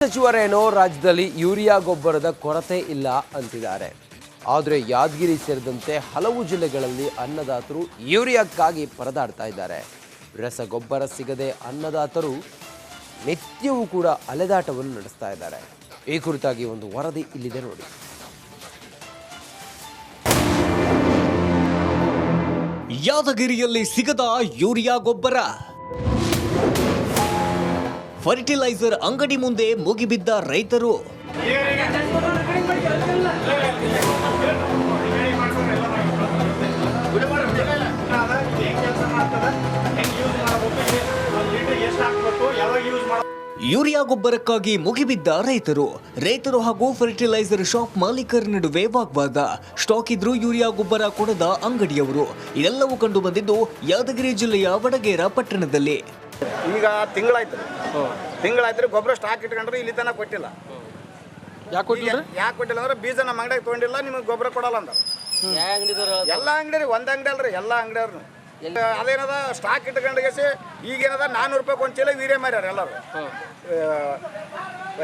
ಸಚಿವರೇನೋ ರಾಜ್ಯದಲ್ಲಿ ಯೂರಿಯಾ ಗೊಬ್ಬರದ ಕೊರತೆ ಇಲ್ಲ ಅಂತಿದ್ದಾರೆ. ಆದರೆ ಯಾದಗಿರಿ ಸೇರಿದಂತೆ ಹಲವು ಜಿಲ್ಲೆಗಳಲ್ಲಿ ಅನ್ನದಾತರು ಯೂರಿಯಾಕ್ಕಾಗಿ ಪರದಾಡ್ತಾ ಇದ್ದಾರೆ. ರಸಗೊಬ್ಬರ ಸಿಗದೆ ಅನ್ನದಾತರು ನಿತ್ಯವೂ ಕೂಡ ಅಲೆದಾಟವನ್ನು ನಡೆಸ್ತಾ ಇದ್ದಾರೆ. ಈ ಕುರಿತಾಗಿ ಒಂದು ವರದಿ ಇಲ್ಲಿದೆ ನೋಡಿ. ಯಾದಗಿರಿಯಲ್ಲಿ ಸಿಗದ ಯೂರಿಯಾ ಗೊಬ್ಬರ, ಫರ್ಟಿಲೈಸರ್ ಅಂಗಡಿ ಮುಂದೆ ಮುಗಿಬಿದ್ದ ರೈತರು. ಯೂರಿಯಾ ಗೊಬ್ಬರಕ್ಕಾಗಿ ಮುಗಿಬಿದ್ದ ರೈತರು ಹಾಗೂ ಫರ್ಟಿಲೈಸರ್ ಶಾಪ್ ಮಾಲೀಕರ ನಡುವೆ ವಾಗ್ವಾದ. ಸ್ಟಾಕ್ ಇದ್ರೂ ಯೂರಿಯಾ ಗೊಬ್ಬರ ಕೊಡದ ಅಂಗಡಿಯವರು. ಇದೆಲ್ಲವೂ ಕಂಡು ಬಂದಿದ್ದು ಯಾದಗಿರಿ ಜಿಲ್ಲೆಯ ವಡಗೇರ ಪಟ್ಟಣದಲ್ಲಿ. ಈಗ ತಿಂಗಳಾಯ್ತು ಗೊಬ್ಬರ ಸ್ಟಾಕ್ ಇಟ್ಕೊಂಡ್ರೆ ಇಲ್ಲಿ ತನಕ ಕೊಟ್ಟಿಲ್ಲ. ಯಾಕೆ ಕೊಟ್ಟಿಲ್ಲ ಅಂದ್ರೆ ಬೀಜ ನಮ್ಮ ಅಂಗಡಿಯಾಗ ತೊಗೊಂಡಿಲ್ಲ, ನಿಮಗೆ ಗೊಬ್ಬರ ಕೊಡಲ್ಲ ಅಂದ. ಎಲ್ಲ ಅಂಗಡಿ ಒಂದು ಅಂಗಡಿ ಅಲ್ರಿ, ಎಲ್ಲ ಅಂಗಡಿಯವ್ರು ಅದೇನದ ಸ್ಟಾಕ್ ಇಟ್ಕೊಂಡ್ಗೆಸಿ ಈಗೇನದ 400 ರೂಪಾಯಿ ಒಂದು ಚೀಲ ವೀರ್ಯ ಮಾರ್ಯಾರ ಎಲ್ಲರೂ.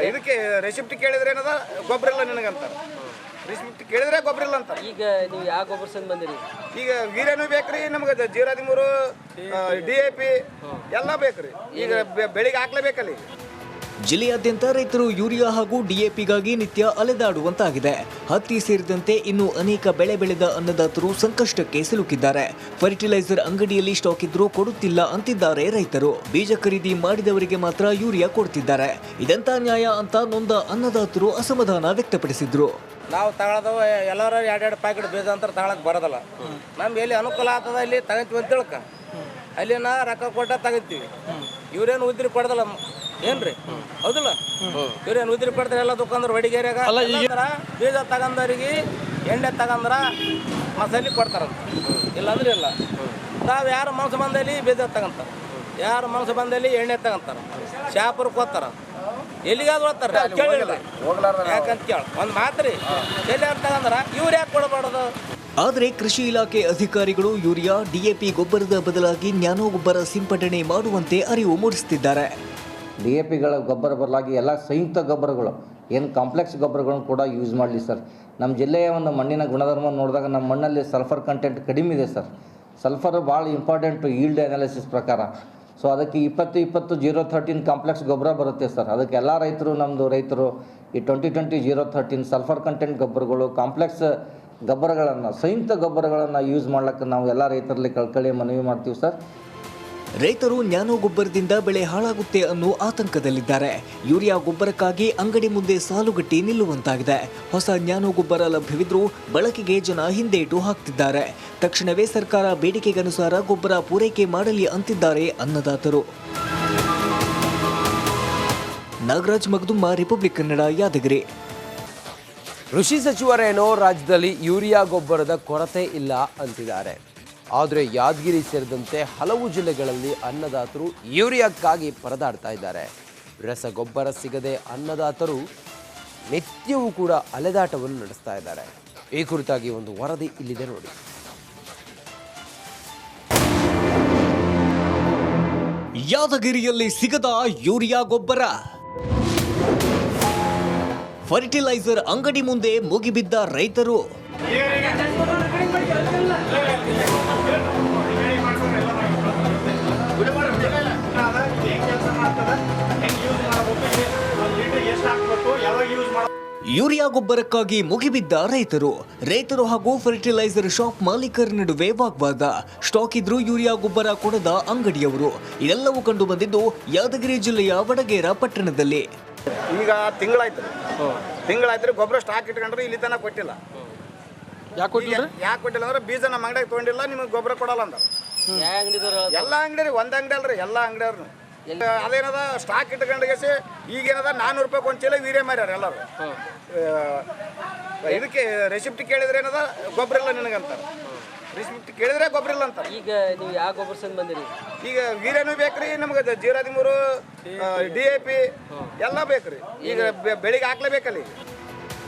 ಇದಕ್ಕೆ ರೆಸಿಪ್ಟ್ ಕೇಳಿದ್ರೆ ಏನದ ಗೊಬ್ಬರ ಇಲ್ಲ ನಿನಗಂತಾರೆ. ರೆಸಿಪ್ಟ್ ಕೇಳಿದ್ರೆ ಗೊಬ್ಬರ ಇಲ್ಲ ಅಂತಾರೆ. ಈಗ ನೀವು ಯಾವ ಗೊಬ್ಬರ ಸಂದ್ ಬಂದಿರಿ? ಈಗ ವೀರ್ಯನೂ ಬೇಕ್ರಿ, ನಮ್ಗೆ 013 DAP ಎಲ್ಲ ಬೇಕ್ರಿ. ಈಗ ಬೆಳಿಗ್ಗೆ ಹಾಕ್ಲೇಬೇಕಲ್ಲಿ. ಜಿಲ್ಲೆಯಾದ್ಯಂತ ರೈತರು ಯೂರಿಯಾ ಹಾಗೂ ಡಿಎಪಿಗಾಗಿ ನಿತ್ಯ ಅಲೆದಾಡುವಂತಾಗಿದೆ. ಹತ್ತಿ ಸೇರಿದಂತೆ ಇನ್ನು ಅನೇಕ ಬೆಳೆ ಬೆಳೆದ ಅನ್ನದಾತರು ಸಂಕಷ್ಟಕ್ಕೆ ಸಿಲುಕಿದ್ದಾರೆ. ಫರ್ಟಿಲೈಸರ್ ಅಂಗಡಿಯಲ್ಲಿ ಸ್ಟಾಕ್ ಇದ್ರೂ ಕೊಡುತ್ತಿಲ್ಲ ಅಂತಿದ್ದಾರೆ ರೈತರು. ಬೀಜ ಖರೀದಿ ಮಾಡಿದವರಿಗೆ ಮಾತ್ರ ಯೂರಿಯಾ ಕೊಡ್ತಿದ್ದಾರೆ. ಇದೆಂತ ನ್ಯಾಯ ಅಂತ ನೊಂದ ಅನ್ನದಾತರು ಅಸಮಾಧಾನ ವ್ಯಕ್ತಪಡಿಸಿದ್ರು. ನಾವು ತಗೊಳ್ಳೋದು ಎಲ್ಲರೂ 2 ಪ್ಯಾಕೆಟ್ ಬೀಜ ಅಂತ ತಗೊಳಕ್ ಬರೋದಲ್ಲ. ನಮ್ಗೆ ಎಲ್ಲಿ ಅನುಕೂಲ ಆಗ್ತದ ಇಲ್ಲಿ ತಗೊಂತೀವಿ ಅಂತ ತಿಳ್ಕ ಅಲ್ಲಿನ ರೊಕ್ಕ ಕೊಟ್ಟ ತಗೋತೀವಿ. ಇವ್ರೇನು ಉದ್ರಿ ಕೊಡದಲ್ಲ ಏನ್ರಿ, ಹೌದಿಲ್ಲ? ಇವ್ರೇನು ಉದ್ರಿ ಕೊಡ್ತಾರೆ ಎಲ್ಲ ದುಕಾನ್ದಾರ ವಡಿಗೇರಿಯಾಗ. ಬೀಜ ತಗೊಂಡವ್ರಿಗೆ ಎಣ್ಣೆ ತಗೊಂಡ್ರ ಮಸಾಲೆ ಕೊಡ್ತಾರಂತ, ಇಲ್ಲಾಂದ್ರೆ ಇಲ್ಲ. ನಾವು ಯಾರು ಮನಸ್ಸು ಬಂದಲ್ಲಿ ಬೀಜ ತಗೊಂತಾರೆ, ಯಾರು ಮನಸ್ಸು ಬಂದಲ್ಲಿ ಎಣ್ಣೆ ತಗೊಂತಾರೆ, ಶಾಪುರಕ್ಕೆ ಹೋಗ್ತಾರ, ಎಲ್ಲಿಗಾದ್ರು ಹೋಗ್ತಾರೆ. ಯಾಕಂತ ಕೇಳ ಒಂದು ಮಾತ್ರಿ, ಎಲ್ಲಿಯಾರು ತಗೊಂಡ್ರ ಇವ್ರು ಯಾಕೆ ಕೊಡಬಾರ್ದು? ಆದರೆ ಕೃಷಿ ಇಲಾಖೆ ಅಧಿಕಾರಿಗಳು ಯೂರಿಯಾ ಡಿಎಪಿ ಗೊಬ್ಬರದ ಬದಲಾಗಿ ನ್ಯಾನೋ ಗೊಬ್ಬರ ಸಿಂಪಡಣೆ ಮಾಡುವಂತೆ ಅರಿವು ಮೂಡಿಸುತ್ತಿದ್ದಾರೆ. DAPಗಳ ಗೊಬ್ಬರ ಬದಲಾಗಿ ಎಲ್ಲ ಸಂಯುಕ್ತ ಗೊಬ್ಬರಗಳು, ಏನು ಕಾಂಪ್ಲೆಕ್ಸ್ ಗೊಬ್ಬರಗಳನ್ನು ಕೂಡ ಯೂಸ್ ಮಾಡಲಿ ಸರ್. ನಮ್ಮ ಜಿಲ್ಲೆಯ ಒಂದು ಮಣ್ಣಿನ ಗುಣಧರ್ಮ ನೋಡಿದಾಗ ನಮ್ಮ ಮಣ್ಣಲ್ಲಿ ಸಲ್ಫರ್ ಕಂಟೆಂಟ್ ಕಡಿಮೆ ಇದೆ ಸರ್. ಸಲ್ಫರ್ ಭಾಳ ಇಂಪಾರ್ಟೆಂಟು ಈಲ್ಡ್ ಅನಾಲಿಸಿಸ್ ಪ್ರಕಾರ. ಸೊ ಅದಕ್ಕೆ 20-20-013 ಕಾಂಪ್ಲೆಕ್ಸ್ ಗೊಬ್ಬರ ಬರುತ್ತೆ ಸರ್. ಅದಕ್ಕೆ ಎಲ್ಲ ರೈತರು ಈ 20-20-013 ಸಲ್ಫರ್ ಕಂಟೆಂಟ್ ಗೊಬ್ಬರಗಳು, ಕಾಂಪ್ಲೆಕ್ಸ್ ಗೊಬ್ಬರಗಳನ್ನು, ಸಂಯುಕ್ತ ಗೊಬ್ಬರಗಳನ್ನು ಯೂಸ್ ಮಾಡ್ಲಿಕ್ಕೆ ನಾವು ಎಲ್ಲ ರೈತರಲ್ಲಿ ಕಳ್ಕಳಿ ಮನವಿ ಮಾಡ್ತೀವಿ ಸರ್. ರೈತರು ನ್ಯಾನೋ ಗೊಬ್ಬರದಿಂದ ಬೆಳೆ ಹಾಳಾಗುತ್ತೆ ಅನ್ನೋ ಆತಂಕದಲ್ಲಿದ್ದಾರೆ. ಯೂರಿಯಾ ಗೊಬ್ಬರಕ್ಕಾಗಿ ಅಂಗಡಿ ಮುಂದೆ ಸಾಲುಗಟ್ಟಿ ನಿಲ್ಲುವಂತಾಗಿದೆ. ಹೊಸ ನ್ಯಾನೋ ಗೊಬ್ಬರ ಲಭ್ಯವಿದ್ರೂ ಬಳಕೆಗೆ ಜನ ಹಿಂದೇಟು ಹಾಕ್ತಿದ್ದಾರೆ. ತಕ್ಷಣವೇ ಸರ್ಕಾರ ಬೇಡಿಕೆಗನುಸಾರ ಗೊಬ್ಬರ ಪೂರೈಕೆ ಮಾಡಲಿ ಅಂತಿದ್ದಾರೆ ಅನ್ನದಾತರು. ನಾಗರಾಜ್ ಮಗದುಮ್ಮ, ರಿಪಬ್ಲಿಕ್ ಕನ್ನಡ, ಯಾದಗಿರಿ. ಕೃಷಿ ಸಚಿವರೇನೋ ರಾಜ್ಯದಲ್ಲಿ ಯೂರಿಯಾ ಗೊಬ್ಬರದ ಕೊರತೆ ಇಲ್ಲ ಅಂತಿದ್ದಾರೆ. ಆದರೆ ಯಾದಗಿರಿ ಸೇರಿದಂತೆ ಹಲವು ಜಿಲ್ಲೆಗಳಲ್ಲಿ ಅನ್ನದಾತರು ಯೂರಿಯಾಕ್ಕಾಗಿ ಪರದಾಡ್ತಾ ಇದ್ದಾರೆ. ರಸಗೊಬ್ಬರ ಸಿಗದೆ ಅನ್ನದಾತರು ನಿತ್ಯವೂ ಕೂಡ ಅಲೆದಾಟವನ್ನು ನಡೆಸ್ತಾ ಇದ್ದಾರೆ. ಈ ಕುರಿತಾಗಿ ಒಂದು ವರದಿ ಇಲ್ಲಿದೆ ನೋಡಿ. ಯಾದಗಿರಿಯಲ್ಲಿ ಸಿಗದ ಯೂರಿಯಾ ಗೊಬ್ಬರ, ಫರ್ಟಿಲೈಸರ್ ಅಂಗಡಿ ಮುಂದೆ ಮುಗಿಬಿದ್ದ ರೈತರು. ಯೂರಿಯಾ ಗೊಬ್ಬರಕ್ಕಾಗಿ ಮುಗಿಬಿದ್ದ ರೈತರು ಹಾಗೂ ಫರ್ಟಿಲೈಸರ್ ಶಾಪ್ ಮಾಲೀಕರ ನಡುವೆ ವಾಗ್ವಾದ. ಸ್ಟಾಕ್ ಇದ್ರೂ ಯೂರಿಯಾ ಗೊಬ್ಬರ ಕೊಡದ ಅಂಗಡಿಯವರು. ಇದೆಲ್ಲವೂ ಕಂಡು ಬಂದಿದ್ದು ಯಾದಗಿರಿ ಜಿಲ್ಲೆಯ ವಡಗೇರ ಪಟ್ಟಣದಲ್ಲಿ. ಈಗ ತಿಂಗಳಾಯ್ತು ಗೊಬ್ಬರ ಸ್ಟಾಕ್ ಇಟ್ಕೊಂಡ್ರೆ ಇಲ್ಲಿ ತನಕ ಕೊಟ್ಟಿಲ್ಲ. ಯಾಕೆ ಕೊಟ್ಟಿಲ್ಲ ಅಂದ್ರೆ ಬೀಜ ನಮ್ಮ ಅಂಗಡಿಯಾಗ ತೊಗೊಂಡಿಲ್ಲ, ನಿಮಗೆ ಗೊಬ್ಬರ ಕೊಡಲ್ಲ ಅಂದ. ಎಲ್ಲ ಅಂಗಡಿ ಒಂದು ಅಂಗಡಿ ಅಲ್ರಿ, ಎಲ್ಲ ಅಂಗಡಿಯವ್ರು ಅದೇನದ ಸ್ಟಾಕ್ ಇಟ್ಕೊಂಡ್ಗೆಸಿ ಈಗೇನದ 400 ರೂಪಾಯಿ ಒಂದು ಚೀಲ ವೀರ್ಯ ಮಾರ್ಯಾರ ಎಲ್ಲರೂ. ಇದಕ್ಕೆ ರೆಸಿಪ್ಟ್ ಕೇಳಿದ್ರೆ ಏನದ ಗೊಬ್ಬರ ಇಲ್ಲ ನಿನಗಂತಾರೆ. ರೆಸಿಪ್ಟ್ ಕೇಳಿದ್ರೆ ಗೊಬ್ಬರ ಇಲ್ಲ ಅಂತಾರೆ. ಈಗ ನೀವು ಯಾವ ಗೊಬ್ಬರ ಸಂದ್ ಬಂದಿರಿ? ಈಗ ವೀರ್ಯನೂ ಬೇಕ್ರಿ, ನಮ್ಗೆ 013 DAP ಎಲ್ಲ ಬೇಕ್ರಿ. ಈಗ ಬೆಳಿಗ್ಗೆ ಹಾಕ್ಲೇಬೇಕಲ್ಲಿ.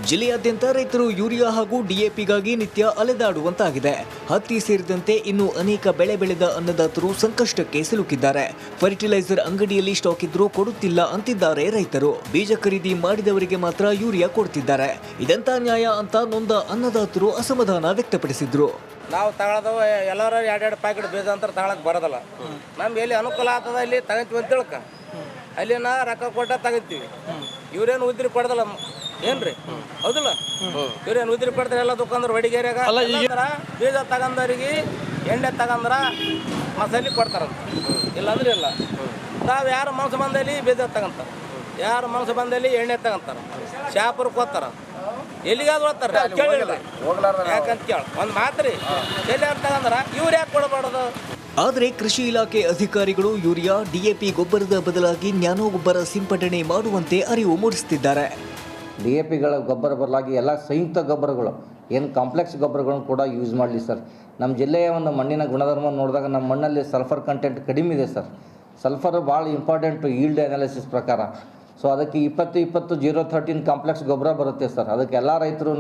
ಜಿಲ್ಲೆಯಾದ್ಯಂತ ರೈತರು ಯೂರಿಯಾ ಹಾಗೂ ಡಿಎಪಿಗಾಗಿ ನಿತ್ಯ ಅಲೆದಾಡುವಂತಾಗಿದೆ. ಹತ್ತಿ ಸೇರಿದಂತೆ ಇನ್ನು ಅನೇಕ ಬೆಳೆ ಬೆಳೆದ ಅನ್ನದಾತರು ಸಂಕಷ್ಟಕ್ಕೆ ಸಿಲುಕಿದ್ದಾರೆ. ಫರ್ಟಿಲೈಸರ್ ಅಂಗಡಿಯಲ್ಲಿ ಸ್ಟಾಕ್ ಇದ್ರೂ ಕೊಡುತ್ತಿಲ್ಲ ಅಂತಿದ್ದಾರೆ ರೈತರು. ಬೀಜ ಖರೀದಿ ಮಾಡಿದವರಿಗೆ ಮಾತ್ರ ಯೂರಿಯಾ ಕೊಡ್ತಿದ್ದಾರೆ. ಇದಂತ ನ್ಯಾಯ ಅಂತ ನೊಂದ ಅನ್ನದಾತರು ಅಸಮಾಧಾನ ವ್ಯಕ್ತಪಡಿಸಿದ್ರು. ನಾವು ತಗೊಳ್ಳೋದು ಎಲ್ಲರೂ ಎರಡೆರಡು ಪ್ಯಾಕೆಟ್ ಬೀಜ ಅಂತ ತಗೊಳಕ್ ಬರೋದಲ್ಲ. ನಮ್ಗೆ ಎಲ್ಲಿ ಅನುಕೂಲ ಆಗ್ತದ ಇಲ್ಲಿ ತಗೊಂತೀವಿ ಅಂತ ತಿಳ್ಕ ಅಲ್ಲಿನ ರೊಕ್ಕ ಕೊಟ್ಟ ತಗೊಂತೀವಿ. ಇವ್ರೇನು ಉದ್ರಿ ಕೊಡದಲ್ಲ ಏನ್ರಿ, ಹೌದಿಲ್ಲ? ಇವ್ರೇನು ಉದ್ರಿ ಕೊಡ್ತಾರೆ ಎಲ್ಲ ದುಕಾನ್ದಾರ ಹೊಡಿಗೇರಿಯಾಗ ಬೀಜ ತಗೊಂಡವ್ರಿಗೆ ಎಣ್ಣೆ ತಗೊಂಡ್ರ ಮಸಾಲೆ ಕೊಡ್ತಾರಂತ, ಇಲ್ಲಾಂದ್ರೆ ಇಲ್ಲ. ನಾವು ಯಾರು ಮನಸ್ಸು ಬಂದಲ್ಲಿ ಬೀಜ ತಗೊಂತಾರೆ, ಯಾರು ಮನಸ್ಸು ಬಂದಲ್ಲಿ ಎಣ್ಣೆ ತಗೊಂತಾರೆ, ಶಾಪುರಕ್ಕೆ ಹೋಗ್ತಾರ, ಎಲ್ಲಿಗಾದ್ರು ಹೋಗ್ತಾರೆ ಯಾಕಂತ ಕೇಳ ಒಂದು ಮಾತ್ರಿ ಎಲ್ಲಿ ತಗೊಂಡ್ರ ಇವ್ರು ಯಾಕೆ ಕೊಡಬಾರ್ದು? ಆದರೆ ಕೃಷಿ ಇಲಾಖೆ ಅಧಿಕಾರಿಗಳು ಯೂರಿಯಾ ಡಿಎಪಿ ಗೊಬ್ಬರದ ಬದಲಾಗಿ ನ್ಯಾನೋ ಗೊಬ್ಬರ ಸಿಂಪಡಣೆ ಮಾಡುವಂತೆ ಅರಿವು ಮೂಡಿಸುತ್ತಿದ್ದಾರೆ. DAPಗಳ ಗೊಬ್ಬರ ಬದಲಾಗಿ ಎಲ್ಲ ಸಂಯುಕ್ತ ಗೊಬ್ಬರಗಳು ಏನು ಕಾಂಪ್ಲೆಕ್ಸ್ ಗೊಬ್ಬರಗಳನ್ನು ಕೂಡ ಯೂಸ್ ಮಾಡಲಿ ಸರ್. ನಮ್ಮ ಜಿಲ್ಲೆಯ ಒಂದು ಮಣ್ಣಿನ ಗುಣಧರ್ಮ ನೋಡಿದಾಗ ನಮ್ಮ ಮಣ್ಣಲ್ಲಿ ಸಲ್ಫರ್ ಕಂಟೆಂಟ್ ಕಡಿಮೆ ಇದೆ ಸರ್. ಸಲ್ಫರ್ ಭಾಳ ಇಂಪಾರ್ಟೆಂಟು ಈಲ್ಡ್ ಅನಾಲಿಸಿಸ್ ಪ್ರಕಾರ. ಸೊ ಅದಕ್ಕೆ 20-20-013 ಕಾಂಪ್ಲೆಕ್ಸ್ ಗೊಬ್ಬರ ಬರುತ್ತೆ ಸರ್. ಅದಕ್ಕೆ ಎಲ್ಲ ರೈತರು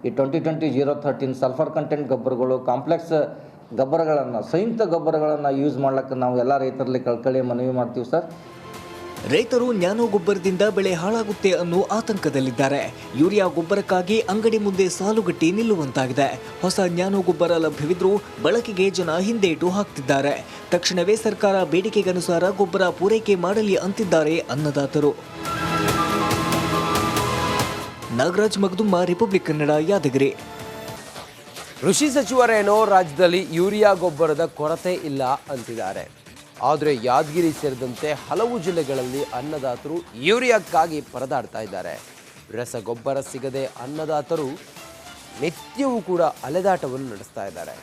ಈ 2020-013 ಸಲ್ಫರ್ ಕಂಟೆಂಟ್ ಗೊಬ್ಬರಗಳು ಕಾಂಪ್ಲೆಕ್ಸ್ ಗೊಬ್ಬರಗಳನ್ನು ಸಂಯುಕ್ತ ಗೊಬ್ಬರಗಳನ್ನು ಯೂಸ್ ಮಾಡ್ಲಿಕ್ಕೆ ನಾವು ಎಲ್ಲ ರೈತರಲ್ಲಿ ಕಳ್ಕಳಿ ಮನವಿ ಮಾಡ್ತೀವಿ ಸರ್. ರೈತರು ನ್ಯಾನೋ ಗೊಬ್ಬರದಿಂದ ಬೆಳೆ ಹಾಳಾಗುತ್ತೆ ಅನ್ನೋ ಆತಂಕದಲ್ಲಿದ್ದಾರೆ. ಯೂರಿಯಾ ಗೊಬ್ಬರಕ್ಕಾಗಿ ಅಂಗಡಿ ಮುಂದೆ ಸಾಲುಗಟ್ಟಿ ನಿಲ್ಲುವಂತಾಗಿದೆ. ಹೊಸ ನ್ಯಾನೋ ಗೊಬ್ಬರ ಲಭ್ಯವಿದ್ರೂ ಬಳಕೆಗೆ ಜನ ಹಿಂದೇಟು ಹಾಕ್ತಿದ್ದಾರೆ. ತಕ್ಷಣವೇ ಸರ್ಕಾರ ಬೇಡಿಕೆಗನುಸಾರ ಗೊಬ್ಬರ ಪೂರೈಕೆ ಮಾಡಲಿ ಅಂತಿದ್ದಾರೆ ಅನ್ನದಾತರು. ನಾಗರಾಜ್ ಮಗದುಮ್ಮ, ರಿಪಬ್ಲಿಕ್ ಕನ್ನಡ, ಯಾದಗಿರಿ. ಕೃಷಿ ಸಚಿವರೇನೋ ರಾಜ್ಯದಲ್ಲಿ ಯೂರಿಯಾ ಗೊಬ್ಬರದ ಕೊರತೆ ಇಲ್ಲ ಅಂತಿದ್ದಾರೆ. ಆದರೆ ಯಾದಗಿರಿ ಸೇರಿದಂತೆ ಹಲವು ಜಿಲ್ಲೆಗಳಲ್ಲಿ ಅನ್ನದಾತರು ಯೂರಿಯಾಕ್ಕಾಗಿ ಪರದಾಡ್ತಾ ಇದ್ದಾರೆ. ರಸಗೊಬ್ಬರ ಸಿಗದೆ ಅನ್ನದಾತರು ನಿತ್ಯವೂ ಕೂಡ ಅಲೆದಾಟವನ್ನು ನಡೆಸ್ತಾ ಇದ್ದಾರೆ.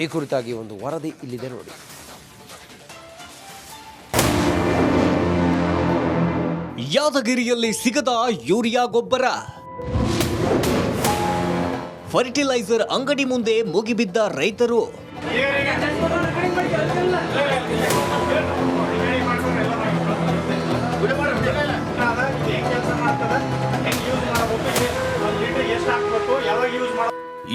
ಈ ಕುರಿತಾಗಿ ಒಂದು ವರದಿ ಇಲ್ಲಿದೆ ನೋಡಿ. ಯಾದಗಿರಿಯಲ್ಲಿ ಸಿಗದ ಯೂರಿಯಾ ಗೊಬ್ಬರ. ಫರ್ಟಿಲೈಸರ್ ಅಂಗಡಿ ಮುಂದೆ ಮುಗಿಬಿದ್ದ ರೈತರು.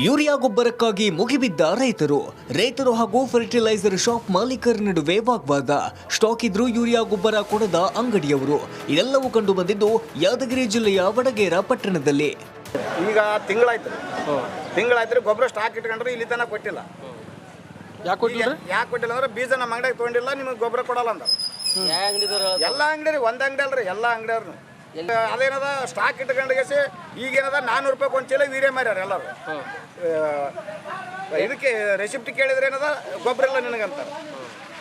ಯೂರಿಯಾ ಗೊಬ್ಬರಕ್ಕಾಗಿ ಮುಗಿಬಿದ್ದ ರೈತರು ಹಾಗೂ ಫರ್ಟಿಲೈಸರ್ ಶಾಪ್ ಮಾಲೀಕರ ನಡುವೆ ವಾಗ್ವಾದ. ಸ್ಟಾಕ್ ಇದ್ರೂ ಯೂರಿಯಾ ಗೊಬ್ಬರ ಕೊಡದ ಅಂಗಡಿಯವರು. ಇದೆಲ್ಲವೂ ಕಂಡು ಬಂದಿದ್ದು ಯಾದಗಿರಿ ಜಿಲ್ಲೆಯ ವಡಗೇರ ಪಟ್ಟಣದಲ್ಲಿ. ಈಗ ತಿಂಗಳಾಯ್ತು ಗೊಬ್ಬರ ಸ್ಟಾಕ್ ಇಟ್ಕೊಂಡ್ರೆ ಇಲ್ಲಿ ತನಕ ಕೊಟ್ಟಿಲ್ಲ. ಯಾಕೆ ಕೊಟ್ಟಿಲ್ಲ ಅಂದ್ರೆ ಬೀಜ ನಮ್ಮ ಅಂಗಡಿಯಾಗ ತೊಗೊಂಡಿಲ್ಲ, ನಿಮಗೆ ಗೊಬ್ಬರ ಕೊಡಲ್ಲ ಅಂದ. ಎಲ್ಲ ಅಂಗಡಿ ಒಂದ್ ಅಂಗಡಿ ಅಲ್ರಿ, ಎಲ್ಲ ಅಂಗಡಿಯವ್ರು ಅದೇನದ ಸ್ಟಾಕ್ ಇಟ್ಕೊಂಡ್ಗೆಸಿ ಈಗೇನದ 400 ರೂಪಾಯಿ ಒಂದು ಚೀಲ ವೀರ್ಯ ಮಾರ್ಯಾರ ಎಲ್ಲರೂ. ಇದಕ್ಕೆ ರೆಸಿಪ್ಟ್ ಕೇಳಿದ್ರೆ ಏನದ ಗೊಬ್ಬರ ಇಲ್ಲ ನಿನಗಂತಾರೆ,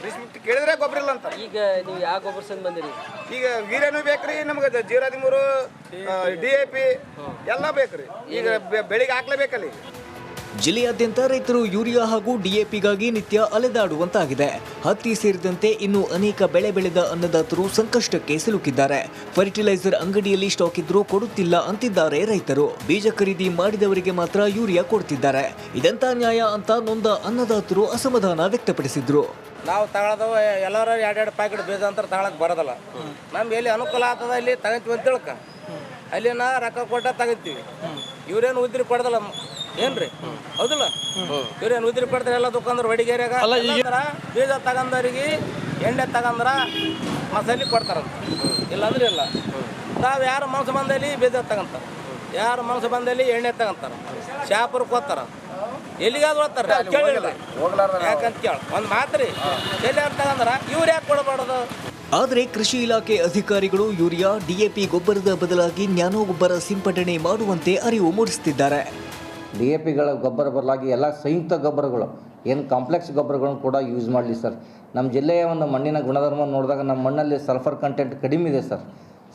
ರೆಸಿಪ್ಟ್ ಕೇಳಿದ್ರೆ ಗೊಬ್ಬರ ಇಲ್ಲ ಅಂತಾರೆ. ಈಗ ನೀವು ಯಾವ ಗೊಬ್ಬರ ಸಂದ್ ಬಂದಿರಿ? ಈಗ ವೀರ್ಯನೂ ಬೇಕ್ರಿ, ನಮ್ಗೆ 013 DAP ಎಲ್ಲ ಬೇಕ್ರಿ. ಈಗ ಬೆಳಿಗ್ಗೆ ಹಾಕ್ಲೇಬೇಕಲ್ಲಿ. ಜಿಲ್ಲೆಯಾದ್ಯಂತ ರೈತರು ಯೂರಿಯಾ ಹಾಗೂ ಡಿಎಪಿಗಾಗಿ ನಿತ್ಯ ಅಲೆದಾಡುವಂತಾಗಿದೆ. ಹತ್ತಿ ಸೇರಿದಂತೆ ಇನ್ನು ಅನೇಕ ಬೆಳೆ ಬೆಳೆದ ಅನ್ನದಾತರು ಸಂಕಷ್ಟಕ್ಕೆ ಸಿಲುಕಿದ್ದಾರೆ. ಫರ್ಟಿಲೈಸರ್ ಅಂಗಡಿಯಲ್ಲಿ ಸ್ಟಾಕ್ ಇದ್ರೂ ಕೊಡುತ್ತಿಲ್ಲ ಅಂತಿದ್ದಾರೆ ರೈತರು. ಬೀಜ ಖರೀದಿ ಮಾಡಿದವರಿಗೆ ಮಾತ್ರ ಯೂರಿಯಾ ಕೊಡ್ತಿದ್ದಾರೆ. ಇದಂತ ನ್ಯಾಯ ಅಂತ ನೊಂದ ಅನ್ನದಾತರು ಅಸಮಾಧಾನ ವ್ಯಕ್ತಪಡಿಸಿದ್ರು. ನಾವು ತಗೊಳ್ಳೋದು ಎಲ್ಲರೂ ಎರಡೆರಡು ಪ್ಯಾಕೆಟ್ ಬೀಜ ಅಂತ ತಗೊಳಕ್ ಬರೋದಲ್ಲ. ನಮ್ಗೆ ಎಲ್ಲಿ ಅನುಕೂಲ ಆಗ್ತದ ಇಲ್ಲಿ ತಗೊಂತೀವಿ ಅಂತ ತಿಳ್ಕ ಅಲ್ಲಿನ ರೊಕ್ಕ ಕೊಟ್ಟ ತಗೊಂತೀವಿ. ಇವ್ರೇನು ಉದ್ರಿ ಕೊಡದಲ್ಲ ಏನ್ರಿ, ಹೌದಿಲ್ಲ? ಇವ್ರೇನು ಉದ್ರಿ ಕೊಡ್ತಾರೆ ಎಲ್ಲ ದುಕಾನ್ದಾರ ಹೊಡಿಗೇರಿಯಾಗ ಬೀಜ ತಗೊಂಡವ್ರಿಗೆ ಎಣ್ಣೆ ತಗೊಂಡ್ರ ಮಸಾಲೆ ಕೊಡ್ತಾರಂತ, ಇಲ್ಲಾಂದ್ರೆ ಇಲ್ಲ. ನಾವು ಯಾರು ಮನಸ್ಸು ಬಂದಲ್ಲಿ ಬೀಜ ತಗೊಂತಾರೆ, ಯಾರು ಮನಸ್ಸು ಬಂದಲ್ಲಿ ಎಣ್ಣೆ ತಗೊಂತಾರೆ, ಶಾಪುರಕ್ಕೆ ಹೋಗ್ತಾರ, ಎಲ್ಲಿಗಾದ್ರು ಹೋಗ್ತಾರೆ ಯಾಕಂತ ಕೇಳ ಒಂದು ಮಾತ್ರಿ ಎಲ್ಲಿ ತಗೊಂಡ್ರ ಇವ್ರು ಯಾಕೆ ಕೊಡಬಾರ್ದು? ಆದರೆ ಕೃಷಿ ಇಲಾಖೆ ಅಧಿಕಾರಿಗಳು ಯೂರಿಯಾ ಡಿಎಪಿ ಗೊಬ್ಬರದ ಬದಲಾಗಿ ನ್ಯಾನೋ ಗೊಬ್ಬರ ಸಿಂಪಡಣೆ ಮಾಡುವಂತೆ ಅರಿವು ಮೂಡಿಸುತ್ತಿದ್ದಾರೆ. DAPಗಳ ಗೊಬ್ಬರ ಬದಲಾಗಿ ಎಲ್ಲ ಸಂಯುಕ್ತ ಗೊಬ್ಬರಗಳು ಏನು ಕಾಂಪ್ಲೆಕ್ಸ್ ಗೊಬ್ಬರಗಳನ್ನು ಕೂಡ ಯೂಸ್ ಮಾಡಲಿ ಸರ್. ನಮ್ಮ ಜಿಲ್ಲೆಯ ಒಂದು ಮಣ್ಣಿನ ಗುಣಧರ್ಮ ನೋಡಿದಾಗ ನಮ್ಮ ಮಣ್ಣಲ್ಲಿ ಸಲ್ಫರ್ ಕಂಟೆಂಟ್ ಕಡಿಮೆ ಇದೆ ಸರ್.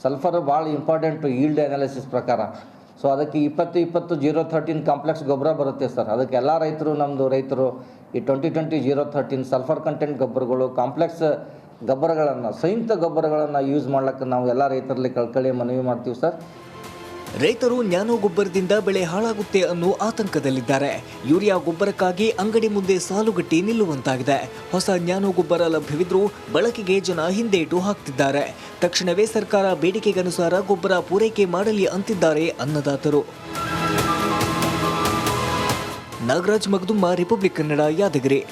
ಸಲ್ಫರ್ ಭಾಳ ಇಂಪಾರ್ಟೆಂಟು ಈಲ್ಡ್ ಅನಾಲಿಸಿಸ್ ಪ್ರಕಾರ. ಸೊ ಅದಕ್ಕೆ 20-20-013 ಕಾಂಪ್ಲೆಕ್ಸ್ ಗೊಬ್ಬರ ಬರುತ್ತೆ ಸರ್. ಅದಕ್ಕೆ ಎಲ್ಲ ರೈತರು ಈ 2020-013 ಸಲ್ಫರ್ ಕಂಟೆಂಟ್ ಗೊಬ್ಬರಗಳು ಕಾಂಪ್ಲೆಕ್ಸ್ ಗೊಬ್ಬರಗಳನ್ನು ಸಂಯುಕ್ತ ಗೊಬ್ಬರಗಳನ್ನು ಯೂಸ್ ಮಾಡ್ಲಿಕ್ಕೆ ನಾವು ಎಲ್ಲ ರೈತರಲ್ಲಿ ಕಳ್ಕಳಿ ಮನವಿ ಮಾಡ್ತೀವಿ ಸರ್. ರೈತರು ನ್ಯಾನೋ ಗೊಬ್ಬರದಿಂದ ಬೆಳೆ ಹಾಳಾಗುತ್ತೆ ಅನ್ನೋ ಆತಂಕದಲ್ಲಿದ್ದಾರೆ. ಯೂರಿಯಾ ಗೊಬ್ಬರಕ್ಕಾಗಿ ಅಂಗಡಿ ಮುಂದೆ ಸಾಲುಗಟ್ಟಿ ನಿಲ್ಲುವಂತಾಗಿದೆ. ಹೊಸ ನ್ಯಾನೋ ಗೊಬ್ಬರ ಲಭ್ಯವಿದ್ರೂ ಬಳಕೆಗೆ ಜನ ಹಿಂದೇಟು ಹಾಕ್ತಿದ್ದಾರೆ. ತಕ್ಷಣವೇ ಸರ್ಕಾರ ಬೇಡಿಕೆಗನುಸಾರ ಗೊಬ್ಬರ ಪೂರೈಕೆ ಮಾಡಲಿ ಅಂತಿದ್ದಾರೆ ಅನ್ನದಾತರು. ನಾಗರಾಜ್ ಮಗದುಮ್ಮ, ರಿಪಬ್ಲಿಕ್ ಕನ್ನಡ, ಯಾದಗಿರಿ.